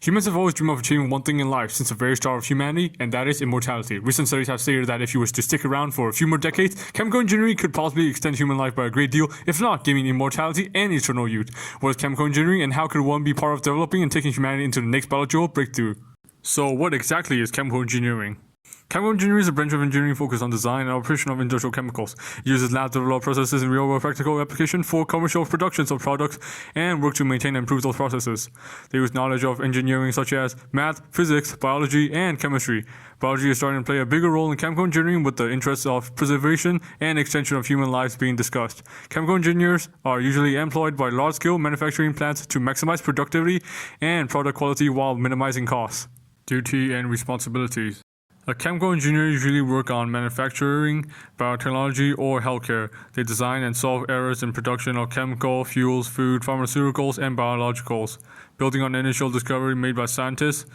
Humans have always dreamed of achieving one thing in life since the very start of humanity, and that is immortality. Recent studies have stated that if you was to stick around for a few more decades, chemical engineering could possibly extend human life by a great deal, if not giving immortality and eternal youth. What is chemical engineering, and how could one be part of developing and taking humanity into the next biological breakthrough? So what exactly is chemical engineering? Chemical engineering is a branch of engineering focused on design and operation of industrial chemicals. It uses lab-developed processes in real-world practical application for commercial productions of products and work to maintain and improve those processes. They use knowledge of engineering such as math, physics, biology, and chemistry. Biology is starting to play a bigger role in chemical engineering with the interests of preservation and extension of human lives being discussed. Chemical engineers are usually employed by large-scale manufacturing plants to maximize productivity and product quality while minimizing costs. Duty and responsibilities. A chemical engineer usually work on manufacturing, biotechnology, or healthcare. They design and solve errors in production of chemical, fuels, food, pharmaceuticals, and biologicals. Building on initial discovery made by scientists,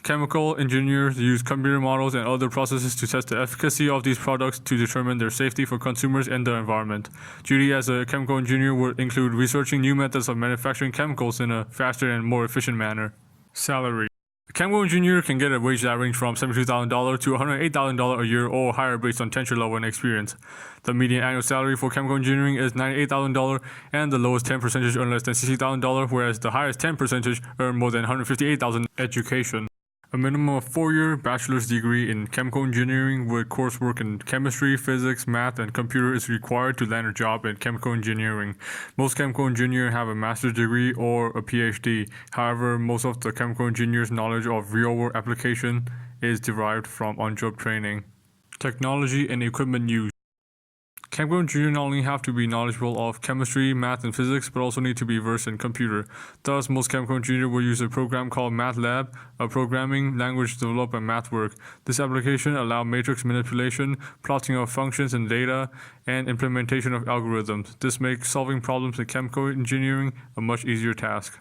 chemical engineers use computer models and other processes to test the efficacy of these products to determine their safety for consumers and the environment. Duty as a chemical engineer would include researching new methods of manufacturing chemicals in a faster and more efficient manner. Salary. A chemical engineer can get a wage that range from $72,000 to $108,000 a year or higher based on tenure level and experience. The median annual salary for chemical engineering is $98,000 and the lowest 10% earn less than $60,000, whereas the highest 10% earn more than $158,000. Education. A minimum of 4-year bachelor's degree in chemical engineering with coursework in chemistry, physics, math, and computer is required to land a job in chemical engineering. Most chemical engineers have a master's degree or a PhD. However, most of the chemical engineers' knowledge of real-world application is derived from on-job training. Technology and equipment used. Chemical engineers not only have to be knowledgeable of chemistry, math, and physics, but also need to be versed in computer. Thus, most chemical engineers will use a program called MATLAB, a programming language developed by MathWorks. This application allows matrix manipulation, plotting of functions and data, and implementation of algorithms. This makes solving problems in chemical engineering a much easier task.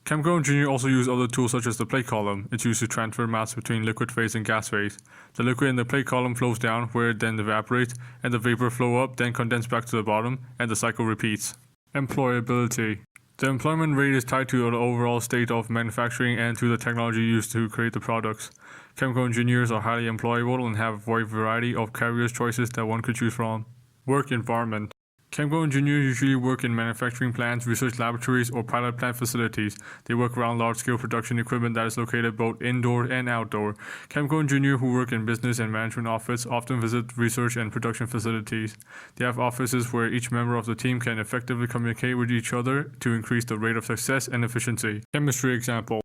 Chemical engineers also use other tools such as the plate column. It's used to transfer mass between liquid phase and gas phase. The liquid in the plate column flows down, where it then evaporates, and the vapor flow up, then condense back to the bottom, and the cycle repeats. Employability. The employment rate is tied to the overall state of manufacturing and to the technology used to create the products. Chemical engineers are highly employable and have a wide variety of career choices that one could choose from. Work environment. Chemical engineers usually work in manufacturing plants, research laboratories, or pilot plant facilities. They work around large-scale production equipment that is located both indoor and outdoor. Chemical engineers who work in business and management office often visit research and production facilities. They have offices where each member of the team can effectively communicate with each other to increase the rate of success and efficiency. Chemistry example.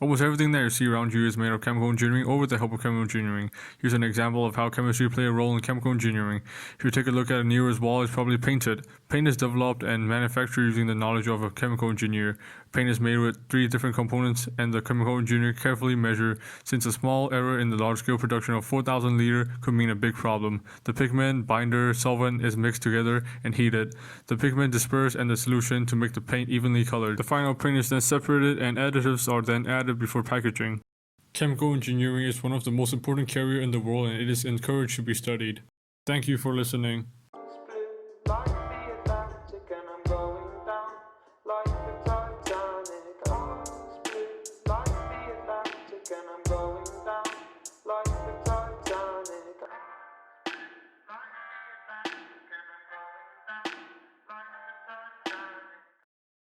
Almost everything that you see around you is made of chemical engineering or with the help of chemical engineering. Here's an example of how chemistry plays a role in chemical engineering. If you take a look at a nearest wall, it's probably painted. Paint is developed and manufactured using the knowledge of a chemical engineer. Paint is made with 3 different components, and the chemical engineer carefully measure, since a small error in the large-scale production of 4,000 liters could mean a big problem. The pigment, binder, solvent is mixed together and heated. The pigment dispersed and the solution to make the paint evenly colored. The final paint is then separated and additives are then added before packaging. Chemical engineering is one of the most important careers in the world, and it is encouraged to be studied. Thank you for listening.